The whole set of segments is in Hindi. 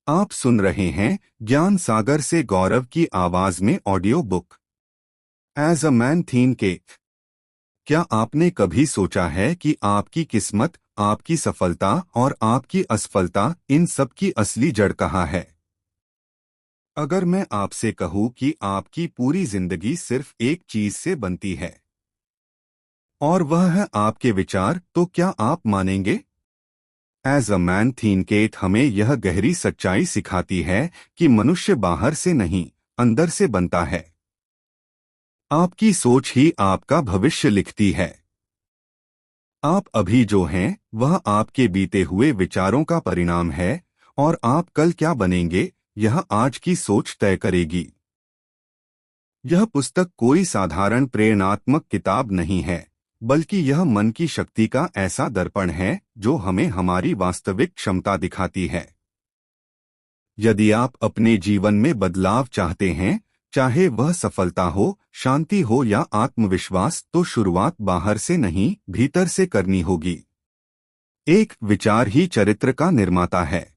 आप सुन रहे हैं ज्ञान सागर से गौरव की आवाज में audiobook As a Man Thinketh के। क्या आपने कभी सोचा है कि आपकी किस्मत, आपकी सफलता और आपकी असफलता, इन सब की असली जड़ कहाँ है? अगर मैं आपसे कहूँ कि आपकी पूरी जिंदगी सिर्फ एक चीज से बनती है और वह है आपके विचार, तो क्या आप मानेंगे? एज अ मैन थीनकेट हमें यह गहरी सच्चाई सिखाती है कि मनुष्य बाहर से नहीं, अंदर से बनता है। आपकी सोच ही आपका भविष्य लिखती है। आप अभी जो हैं, वह आपके बीते हुए विचारों का परिणाम है, और आप कल क्या बनेंगे, यह आज की सोच तय करेगी। यह पुस्तक कोई साधारण प्रेरणात्मक किताब नहीं है, बल्कि यह मन की शक्ति का ऐसा दर्पण है जो हमें हमारी वास्तविक क्षमता दिखाती है। यदि आप अपने जीवन में बदलाव चाहते हैं, चाहे वह सफलता हो, शांति हो या आत्मविश्वास, तो शुरुआत बाहर से नहीं, भीतर से करनी होगी। एक विचार ही चरित्र का निर्माता है।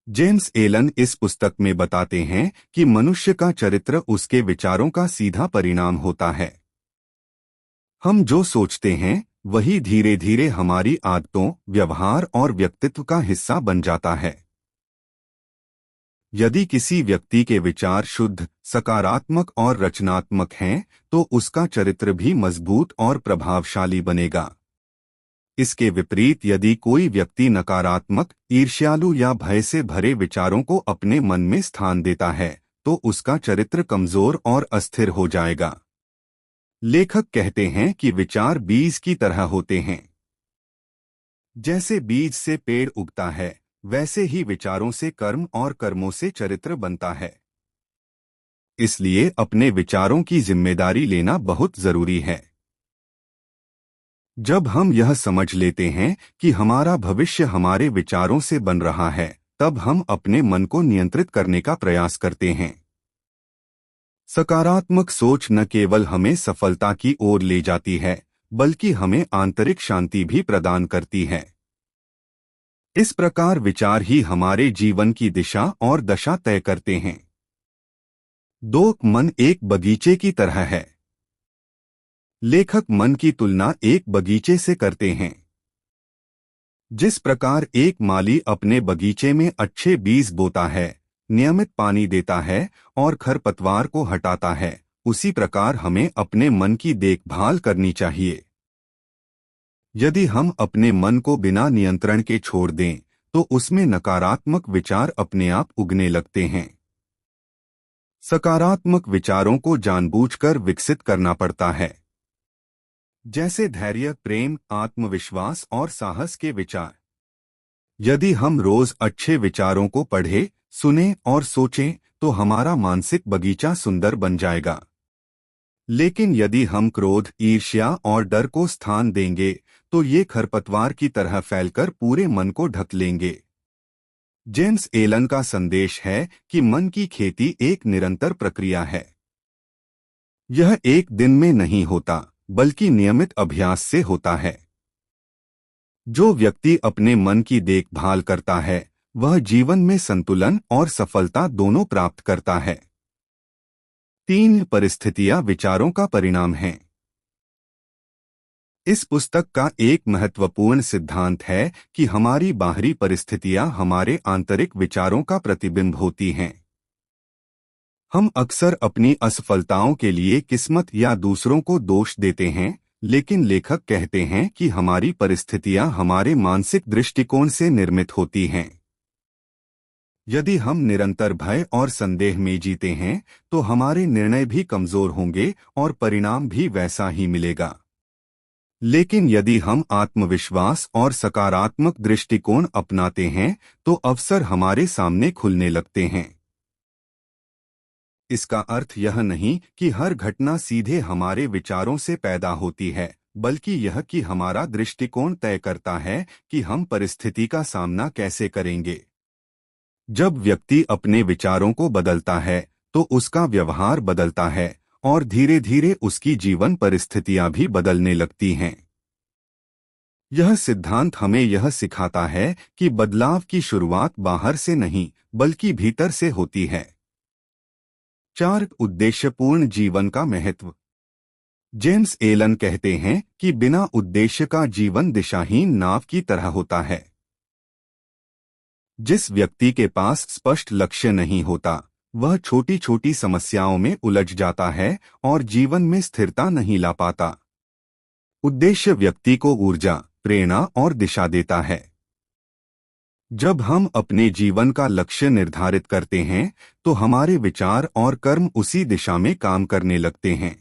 जेम्स एलन इस पुस्तक में बताते हैं कि मनुष्य का चरित्र उसके विचारों का सीधा परिणाम होता है। हम जो सोचते हैं, वही धीरे धीरे हमारी आदतों, व्यवहार और व्यक्तित्व का हिस्सा बन जाता है। यदि किसी व्यक्ति के विचार शुद्ध, सकारात्मक और रचनात्मक हैं, तो उसका चरित्र भी मजबूत और प्रभावशाली बनेगा। इसके विपरीत यदि कोई व्यक्ति नकारात्मक, ईर्ष्यालु या भय से भरे विचारों को अपने मन में स्थान देता है, तो उसका चरित्र कमजोर और अस्थिर हो जाएगा। लेखक कहते हैं कि विचार बीज की तरह होते हैं। जैसे बीज से पेड़ उगता है, वैसे ही विचारों से कर्म और कर्मों से चरित्र बनता है। इसलिए अपने विचारों की जिम्मेदारी लेना बहुत जरूरी है। जब हम यह समझ लेते हैं कि हमारा भविष्य हमारे विचारों से बन रहा है, तब हम अपने मन को नियंत्रित करने का प्रयास करते हैं। सकारात्मक सोच न केवल हमें सफलता की ओर ले जाती है, बल्कि हमें आंतरिक शांति भी प्रदान करती है। इस प्रकार विचार ही हमारे जीवन की दिशा और दशा तय करते हैं। दो मन एक बगीचे की तरह है। लेखक मन की तुलना एक बगीचे से करते हैं। जिस प्रकार एक माली अपने बगीचे में अच्छे बीज बोता है, नियमित पानी देता है और खरपतवार को हटाता है, उसी प्रकार हमें अपने मन की देखभाल करनी चाहिए। यदि हम अपने मन को बिना नियंत्रण के छोड़ दें, तो उसमें नकारात्मक विचार अपने आप उगने लगते हैं। सकारात्मक विचारों को जानबूझकर विकसित करना पड़ता है, जैसे धैर्य, प्रेम, आत्मविश्वास और साहस के विचार। यदि हम रोज अच्छे विचारों को पढ़ें, सुनें और सोचें, तो हमारा मानसिक बगीचा सुंदर बन जाएगा। लेकिन यदि हम क्रोध, ईर्ष्या और डर को स्थान देंगे, तो ये खरपतवार की तरह फैलकर पूरे मन को ढक लेंगे। जेम्स एलन का संदेश है कि मन की खेती एक निरंतर प्रक्रिया है। यह एक दिन में नहीं होता, बल्कि नियमित अभ्यास से होता है। जो व्यक्ति अपने मन की देखभाल करता है, वह जीवन में संतुलन और सफलता दोनों प्राप्त करता है। तीन परिस्थितियां विचारों का परिणाम हैं। इस पुस्तक का एक महत्वपूर्ण सिद्धांत है कि हमारी बाहरी परिस्थितियां हमारे आंतरिक विचारों का प्रतिबिंब होती हैं। हम अक्सर अपनी असफलताओं के लिए किस्मत या दूसरों को दोष देते हैं, लेकिन लेखक कहते हैं कि हमारी परिस्थितियां हमारे मानसिक दृष्टिकोण से निर्मित होती हैं। यदि हम निरंतर भय और संदेह में जीते हैं, तो हमारे निर्णय भी कमजोर होंगे और परिणाम भी वैसा ही मिलेगा। लेकिन यदि हम आत्मविश्वास और सकारात्मक दृष्टिकोण अपनाते हैं, तो अवसर हमारे सामने खुलने लगते हैं। इसका अर्थ यह नहीं कि हर घटना सीधे हमारे विचारों से पैदा होती है, बल्कि यह कि हमारा दृष्टिकोण तय करता है कि हम परिस्थिति का सामना कैसे करेंगे। जब व्यक्ति अपने विचारों को बदलता है, तो उसका व्यवहार बदलता है और धीरे धीरे उसकी जीवन परिस्थितियां भी बदलने लगती हैं। यह सिद्धांत हमें यह सिखाता है कि बदलाव की शुरुआत बाहर से नहीं बल्कि भीतर से होती है। 4 उद्देश्यपूर्ण जीवन का महत्व। जेम्स एलन कहते हैं कि बिना उद्देश्य का जीवन दिशाहीन नाव की तरह होता है। जिस व्यक्ति के पास स्पष्ट लक्ष्य नहीं होता, वह छोटी छोटी समस्याओं में उलझ जाता है और जीवन में स्थिरता नहीं ला पाता। उद्देश्य व्यक्ति को ऊर्जा, प्रेरणा और दिशा देता है। जब हम अपने जीवन का लक्ष्य निर्धारित करते हैं, तो हमारे विचार और कर्म उसी दिशा में काम करने लगते हैं।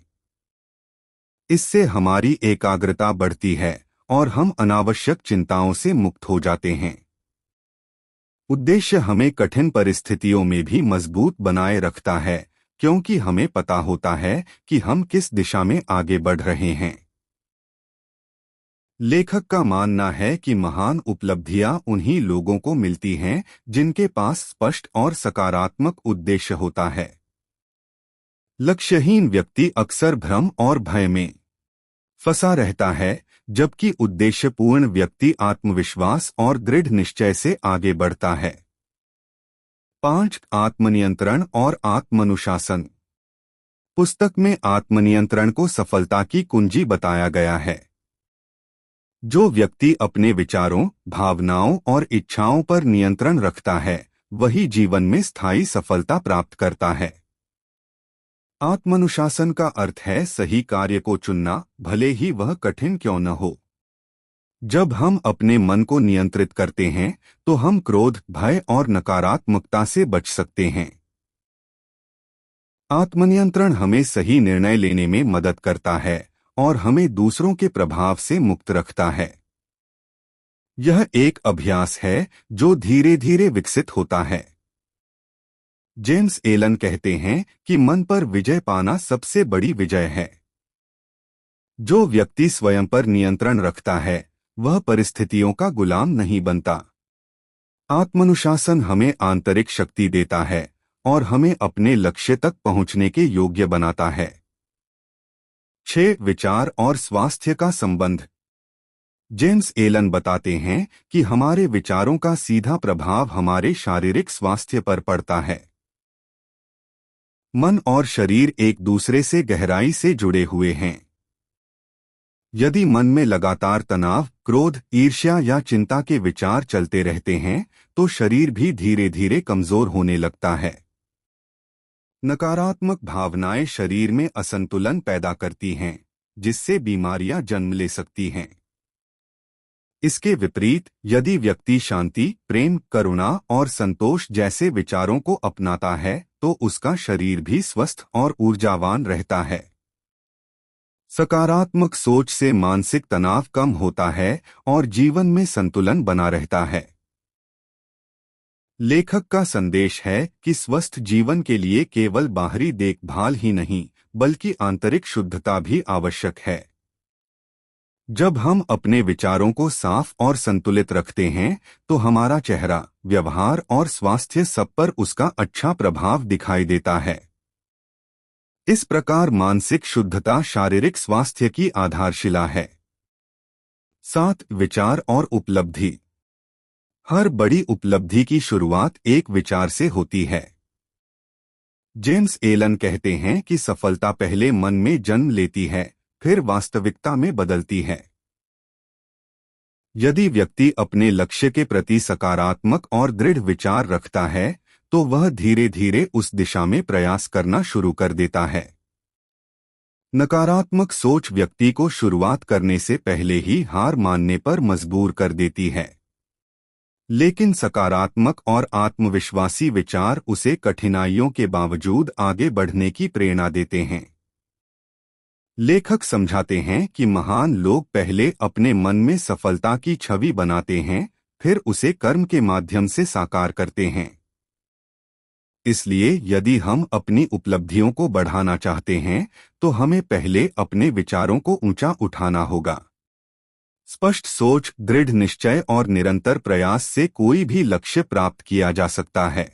इससे हमारी एकाग्रता बढ़ती है और हम अनावश्यक चिंताओं से मुक्त हो जाते हैं। उद्देश्य हमें कठिन परिस्थितियों में भी मजबूत बनाए रखता है, क्योंकि हमें पता होता है कि हम किस दिशा में आगे बढ़ रहे हैं। लेखक का मानना है कि महान उपलब्धियां उन्हीं लोगों को मिलती हैं जिनके पास स्पष्ट और सकारात्मक उद्देश्य होता है। लक्ष्यहीन व्यक्ति अक्सर भ्रम और भय में फंसा रहता है, जबकि उद्देश्यपूर्ण व्यक्ति आत्मविश्वास और दृढ़ निश्चय से आगे बढ़ता है। 5 आत्मनियंत्रण और आत्मानुशासन। पुस्तक में आत्मनियंत्रण को सफलता की कुंजी बताया गया है। जो व्यक्ति अपने विचारों, भावनाओं और इच्छाओं पर नियंत्रण रखता है, वही जीवन में स्थायी सफलता प्राप्त करता है। आत्मानुशासन का अर्थ है सही कार्य को चुनना, भले ही वह कठिन क्यों न हो। जब हम अपने मन को नियंत्रित करते हैं, तो हम क्रोध, भय और नकारात्मकता से बच सकते हैं। आत्मनियंत्रण हमें सही निर्णय लेने में मदद करता है और हमें दूसरों के प्रभाव से मुक्त रखता है। यह एक अभ्यास है जो धीरे धीरे विकसित होता है। जेम्स एलन कहते हैं कि मन पर विजय पाना सबसे बड़ी विजय है। जो व्यक्ति स्वयं पर नियंत्रण रखता है, वह परिस्थितियों का गुलाम नहीं बनता। आत्मानुशासन हमें आंतरिक शक्ति देता है और हमें अपने लक्ष्य तक पहुंचने के योग्य बनाता है। 6 विचार और स्वास्थ्य का संबंध। जेम्स एलन बताते हैं कि हमारे विचारों का सीधा प्रभाव हमारे शारीरिक स्वास्थ्य पर पड़ता है। मन और शरीर एक दूसरे से गहराई से जुड़े हुए हैं। यदि मन में लगातार तनाव, क्रोध, ईर्ष्या या चिंता के विचार चलते रहते हैं, तो शरीर भी धीरे धीरे कमजोर होने लगता है। नकारात्मक भावनाएं शरीर में असंतुलन पैदा करती हैं, जिससे बीमारियां जन्म ले सकती हैं। इसके विपरीत, यदि व्यक्ति शांति, प्रेम, करुणा और संतोष जैसे विचारों को अपनाता है, तो उसका शरीर भी स्वस्थ और ऊर्जावान रहता है। सकारात्मक सोच से मानसिक तनाव कम होता है और जीवन में संतुलन बना रहता है। लेखक का संदेश है कि स्वस्थ जीवन के लिए केवल बाहरी देखभाल ही नहीं, बल्कि आंतरिक शुद्धता भी आवश्यक है। जब हम अपने विचारों को साफ और संतुलित रखते हैं, तो हमारा चेहरा, व्यवहार और स्वास्थ्य सब पर उसका अच्छा प्रभाव दिखाई देता है। इस प्रकार मानसिक शुद्धता शारीरिक स्वास्थ्य की आधारशिला है। 7 विचार और उपलब्धि। हर बड़ी उपलब्धि की शुरुआत एक विचार से होती है। जेम्स एलन कहते हैं कि सफलता पहले मन में जन्म लेती है, फिर वास्तविकता में बदलती है। यदि व्यक्ति अपने लक्ष्य के प्रति सकारात्मक और दृढ़ विचार रखता है, तो वह धीरे धीरे उस दिशा में प्रयास करना शुरू कर देता है। नकारात्मक सोच व्यक्ति को शुरुआत करने से पहले ही हार मानने पर मजबूर कर देती है, लेकिन सकारात्मक और आत्मविश्वासी विचार उसे कठिनाइयों के बावजूद आगे बढ़ने की प्रेरणा देते हैं। लेखक समझाते हैं कि महान लोग पहले अपने मन में सफलता की छवि बनाते हैं, फिर उसे कर्म के माध्यम से साकार करते हैं। इसलिए यदि हम अपनी उपलब्धियों को बढ़ाना चाहते हैं, तो हमें पहले अपने विचारों को ऊंचा उठाना होगा। स्पष्ट सोच, दृढ़ निश्चय और निरंतर प्रयास से कोई भी लक्ष्य प्राप्त किया जा सकता है।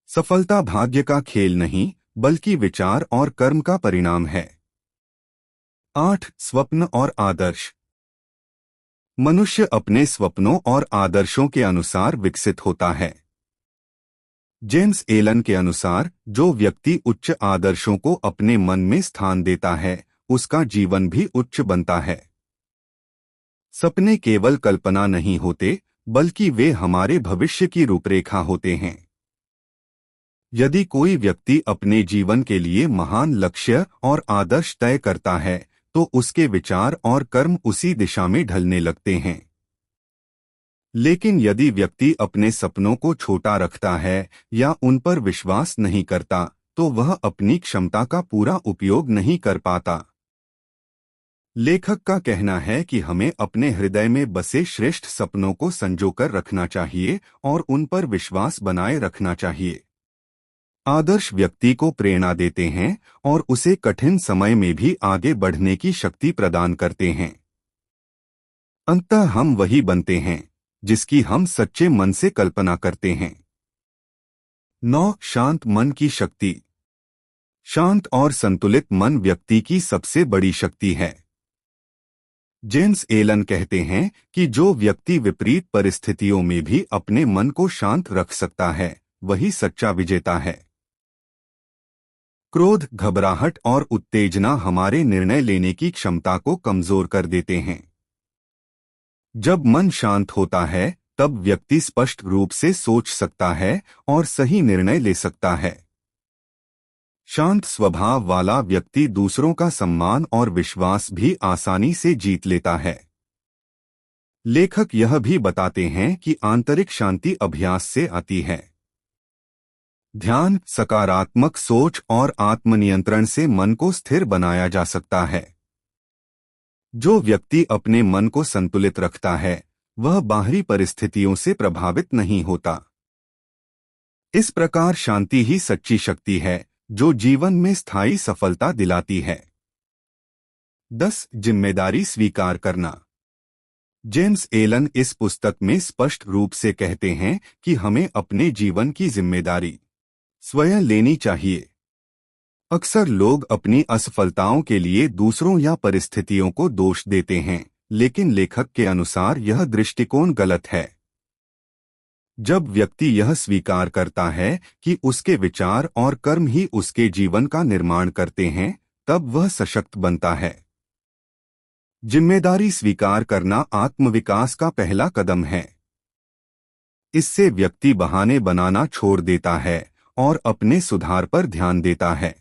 सफलता भाग्य का खेल नहीं, बल्कि विचार और कर्म का परिणाम है। 8 स्वप्न और आदर्श। मनुष्य अपने स्वप्नों और आदर्शों के अनुसार विकसित होता है। जेम्स एलन के अनुसार जो व्यक्ति उच्च आदर्शों को अपने मन में स्थान देता है उसका जीवन भी उच्च बनता है। सपने केवल कल्पना नहीं होते बल्कि वे हमारे भविष्य की रूपरेखा होते हैं। यदि कोई व्यक्ति अपने जीवन के लिए महान लक्ष्य और आदर्श तय करता है तो उसके विचार और कर्म उसी दिशा में ढलने लगते हैं। लेकिन यदि व्यक्ति अपने सपनों को छोटा रखता है या उन पर विश्वास नहीं करता तो वह अपनी क्षमता का पूरा उपयोग नहीं कर पाता। लेखक का कहना है कि हमें अपने हृदय में बसे श्रेष्ठ सपनों को संजोकर रखना चाहिए और उन पर विश्वास बनाए रखना चाहिए। आदर्श व्यक्ति को प्रेरणा देते हैं और उसे कठिन समय में भी आगे बढ़ने की शक्ति प्रदान करते हैं। अंततः हम वही बनते हैं जिसकी हम सच्चे मन से कल्पना करते हैं। 9. शांत मन की शक्ति। शांत और संतुलित मन व्यक्ति की सबसे बड़ी शक्ति है। जेम्स एलन कहते हैं कि जो व्यक्ति विपरीत परिस्थितियों में भी अपने मन को शांत रख सकता है वही सच्चा विजेता है। क्रोध, घबराहट और उत्तेजना हमारे निर्णय लेने की क्षमता को कमजोर कर देते हैं। जब मन शांत होता है तब व्यक्ति स्पष्ट रूप से सोच सकता है और सही निर्णय ले सकता है। शांत स्वभाव वाला व्यक्ति दूसरों का सम्मान और विश्वास भी आसानी से जीत लेता है। लेखक यह भी बताते हैं कि आंतरिक शांति अभ्यास से आती है। ध्यान, सकारात्मक सोच और आत्मनियंत्रण से मन को स्थिर बनाया जा सकता है। जो व्यक्ति अपने मन को संतुलित रखता है वह बाहरी परिस्थितियों से प्रभावित नहीं होता। इस प्रकार शांति ही सच्ची शक्ति है जो जीवन में स्थायी सफलता दिलाती है। 10. जिम्मेदारी स्वीकार करना। जेम्स एलन इस पुस्तक में स्पष्ट रूप से कहते हैं कि हमें अपने जीवन की जिम्मेदारी स्वयं लेनी चाहिए। अक्सर लोग अपनी असफलताओं के लिए दूसरों या परिस्थितियों को दोष देते हैं, लेकिन लेखक के अनुसार यह दृष्टिकोण गलत है। जब व्यक्ति यह स्वीकार करता है कि उसके विचार और कर्म ही उसके जीवन का निर्माण करते हैं, तब वह सशक्त बनता है। जिम्मेदारी स्वीकार करना आत्मविकास का पहला कदम है। इससे व्यक्ति बहाने बनाना छोड़ देता है और अपने सुधार पर ध्यान देता है।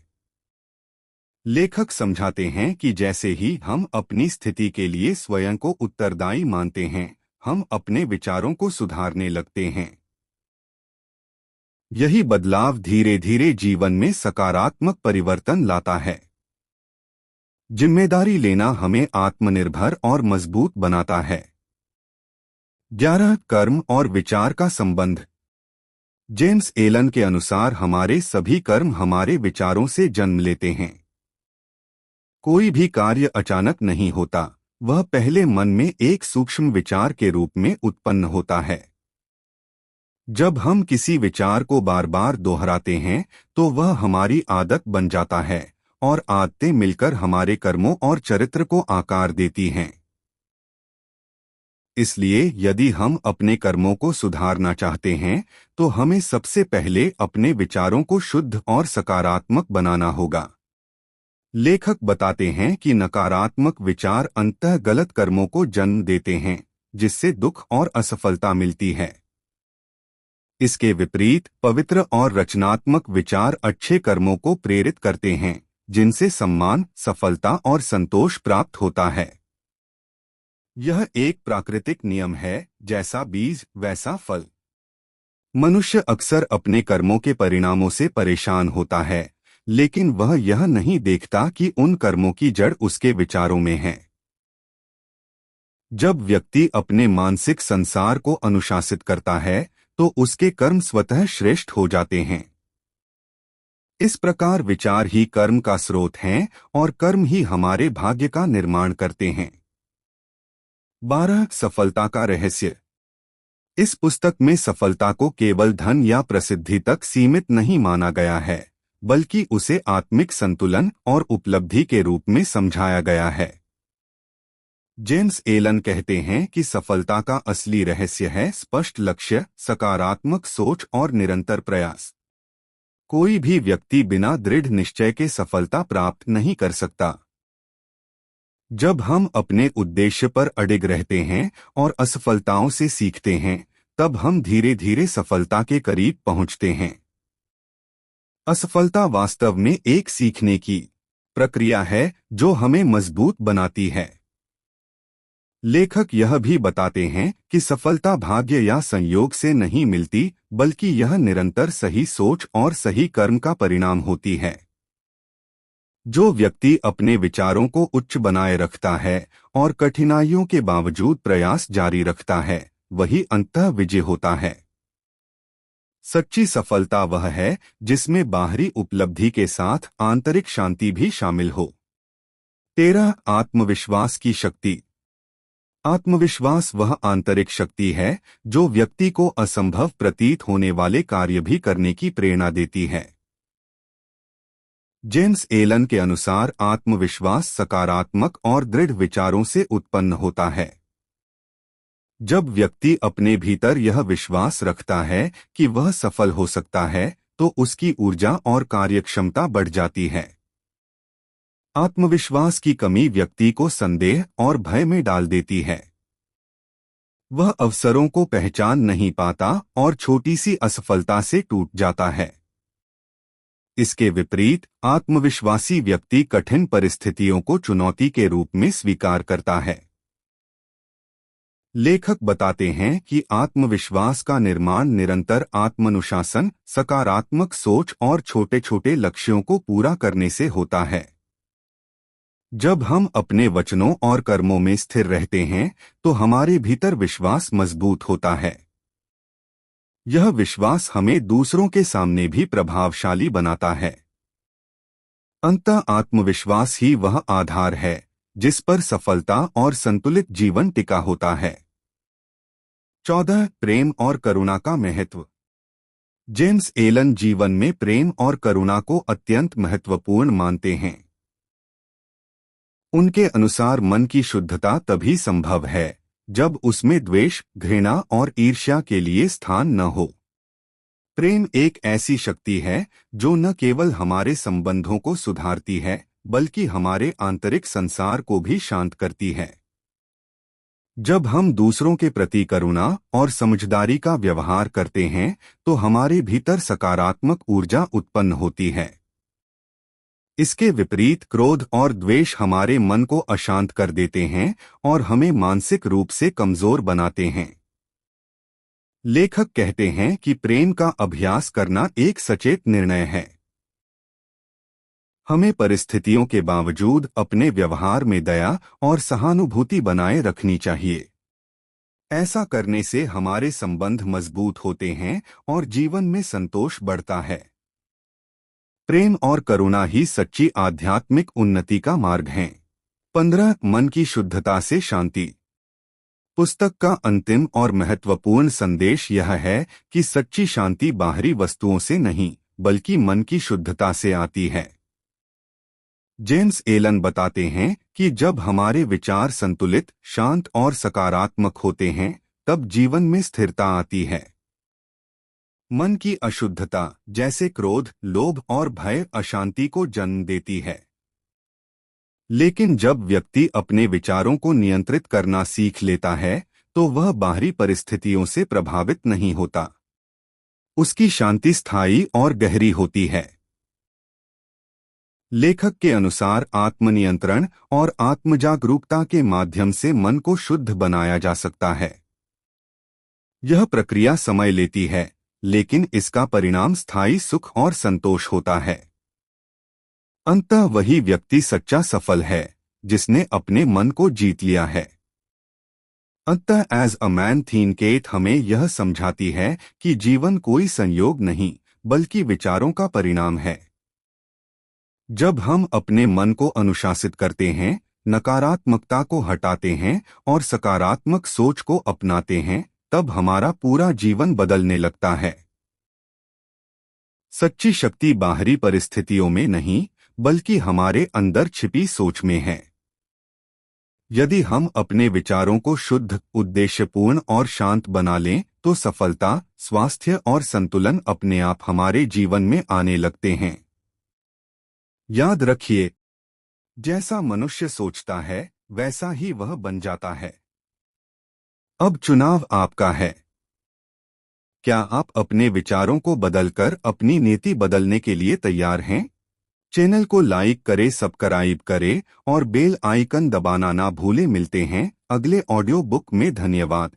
लेखक समझाते हैं कि जैसे ही हम अपनी स्थिति के लिए स्वयं को उत्तरदायी मानते हैं, हम अपने विचारों को सुधारने लगते हैं। यही बदलाव धीरे धीरे जीवन में सकारात्मक परिवर्तन लाता है। जिम्मेदारी लेना हमें आत्मनिर्भर और मजबूत बनाता है। 11. कर्म और विचार का संबंध। जेम्स एलन के अनुसार हमारे सभी कर्म हमारे विचारों से जन्म लेते हैं। कोई भी कार्य अचानक नहीं होता, वह पहले मन में एक सूक्ष्म विचार के रूप में उत्पन्न होता है। जब हम किसी विचार को बार बार दोहराते हैं तो वह हमारी आदत बन जाता है और आदतें मिलकर हमारे कर्मों और चरित्र को आकार देती हैं। इसलिए यदि हम अपने कर्मों को सुधारना चाहते हैं तो हमें सबसे पहले अपने विचारों को शुद्ध और सकारात्मक बनाना होगा। लेखक बताते हैं कि नकारात्मक विचार अंततः गलत कर्मों को जन्म देते हैं, जिससे दुख और असफलता मिलती है। इसके विपरीत पवित्र और रचनात्मक विचार अच्छे कर्मों को प्रेरित करते हैं, जिनसे सम्मान, सफलता और संतोष प्राप्त होता है। यह एक प्राकृतिक नियम है, जैसा बीज वैसा फल। मनुष्य अक्सर अपने कर्मों के परिणामों से परेशान होता है, लेकिन वह यह नहीं देखता कि उन कर्मों की जड़ उसके विचारों में है। जब व्यक्ति अपने मानसिक संसार को अनुशासित करता है तो उसके कर्म स्वतः श्रेष्ठ हो जाते हैं। इस प्रकार विचार ही कर्म का स्रोत हैं और कर्म ही हमारे भाग्य का निर्माण करते हैं। 12. सफलता का रहस्य। इस पुस्तक में सफलता को केवल धन या प्रसिद्धि तक सीमित नहीं माना गया है, बल्कि उसे आत्मिक संतुलन और उपलब्धि के रूप में समझाया गया है। जेम्स एलन कहते हैं कि सफलता का असली रहस्य है स्पष्ट लक्ष्य, सकारात्मक सोच और निरंतर प्रयास। कोई भी व्यक्ति बिना दृढ़ निश्चय के सफलता प्राप्त नहीं कर सकता। जब हम अपने उद्देश्य पर अडिग रहते हैं और असफलताओं से सीखते हैं, तब हम धीरे धीरे सफलता के करीब पहुंचते हैं। असफलता वास्तव में एक सीखने की प्रक्रिया है जो हमें मजबूत बनाती है। लेखक यह भी बताते हैं कि सफलता भाग्य या संयोग से नहीं मिलती, बल्कि यह निरंतर सही सोच और सही कर्म का परिणाम होती है। जो व्यक्ति अपने विचारों को उच्च बनाए रखता है और कठिनाइयों के बावजूद प्रयास जारी रखता है, वही अंततः विजय होता है। सच्ची सफलता वह है जिसमें बाहरी उपलब्धि के साथ आंतरिक शांति भी शामिल हो। 13. आत्मविश्वास की शक्ति। आत्मविश्वास वह आंतरिक शक्ति है जो व्यक्ति को असंभव प्रतीत होने वाले कार्य भी करने की प्रेरणा देती है। जेम्स एलन के अनुसार आत्मविश्वास सकारात्मक और दृढ़ विचारों से उत्पन्न होता है। जब व्यक्ति अपने भीतर यह विश्वास रखता है कि वह सफल हो सकता है, तो उसकी ऊर्जा और कार्यक्षमता बढ़ जाती है। आत्मविश्वास की कमी व्यक्ति को संदेह और भय में डाल देती है। वह अवसरों को पहचान नहीं पाता और छोटी सी असफलता से टूट जाता है। इसके विपरीत आत्मविश्वासी व्यक्ति कठिन परिस्थितियों को चुनौती के रूप में स्वीकार करता है। लेखक बताते हैं कि आत्मविश्वास का निर्माण निरंतर आत्मानुशासन, सकारात्मक सोच और छोटे छोटे लक्ष्यों को पूरा करने से होता है। जब हम अपने वचनों और कर्मों में स्थिर रहते हैं, तो हमारे भीतर विश्वास मजबूत होता है। यह विश्वास हमें दूसरों के सामने भी प्रभावशाली बनाता है। अंततः आत्मविश्वास ही वह आधार है जिस पर सफलता और संतुलित जीवन टिका होता है। 14. प्रेम और करुणा का महत्व। जेम्स एलन जीवन में प्रेम और करुणा को अत्यंत महत्वपूर्ण मानते हैं। उनके अनुसार मन की शुद्धता तभी संभव है जब उसमें द्वेष, घृणा और ईर्ष्या के लिए स्थान न हो। प्रेम एक ऐसी शक्ति है जो न केवल हमारे संबंधों को सुधारती है, बल्कि हमारे आंतरिक संसार को भी शांत करती है। जब हम दूसरों के प्रति करुणा और समझदारी का व्यवहार करते हैं, तो हमारे भीतर सकारात्मक ऊर्जा उत्पन्न होती है। इसके विपरीत क्रोध और द्वेष हमारे मन को अशांत कर देते हैं और हमें मानसिक रूप से कमजोर बनाते हैं। लेखक कहते हैं कि प्रेम का अभ्यास करना एक सचेत निर्णय है। हमें परिस्थितियों के बावजूद अपने व्यवहार में दया और सहानुभूति बनाए रखनी चाहिए। ऐसा करने से हमारे संबंध मजबूत होते हैं और जीवन में संतोष बढ़ता है। प्रेम और करुणा ही सच्ची आध्यात्मिक उन्नति का मार्ग है। 15. मन की शुद्धता से शांति। पुस्तक का अंतिम और महत्वपूर्ण संदेश यह है कि सच्ची शांति बाहरी वस्तुओं से नहीं, बल्कि मन की शुद्धता से आती है। जेम्स एलन बताते हैं कि जब हमारे विचार संतुलित, शांत और सकारात्मक होते हैं, तब जीवन में स्थिरता आती है। मन की अशुद्धता, जैसे क्रोध, लोभ और भय, अशांति को जन्म देती है। लेकिन जब व्यक्ति अपने विचारों को नियंत्रित करना सीख लेता है, तो वह बाहरी परिस्थितियों से प्रभावित नहीं होता। उसकी शांति स्थायी और गहरी होती है। लेखक के अनुसार आत्मनियंत्रण और आत्मजागरूकता के माध्यम से मन को शुद्ध बनाया जा सकता है। यह प्रक्रिया समय लेती है, लेकिन इसका परिणाम स्थायी सुख और संतोष होता है। अंततः वही व्यक्ति सच्चा सफल है जिसने अपने मन को जीत लिया है। अंततः As a Man Thinketh हमें यह समझाती है कि जीवन कोई संयोग नहीं, बल्कि विचारों का परिणाम है। जब हम अपने मन को अनुशासित करते हैं, नकारात्मकता को हटाते हैं और सकारात्मक सोच को अपनाते हैं, तब हमारा पूरा जीवन बदलने लगता है। सच्ची शक्ति बाहरी परिस्थितियों में नहीं, बल्कि हमारे अंदर छिपी सोच में है। यदि हम अपने विचारों को शुद्ध, उद्देश्यपूर्ण और शांत बना लें तो सफलता, स्वास्थ्य और संतुलन अपने आप हमारे जीवन में आने लगते हैं। याद रखिए, जैसा मनुष्य सोचता है वैसा ही वह बन जाता है। अब चुनाव आपका है। क्या आप अपने विचारों को बदलकर अपनी नीति बदलने के लिए तैयार हैं? चैनल को लाइक करें, सब्सक्राइब करें और बेल आइकन दबाना ना भूलें। मिलते हैं अगले ऑडियो बुक में। धन्यवाद।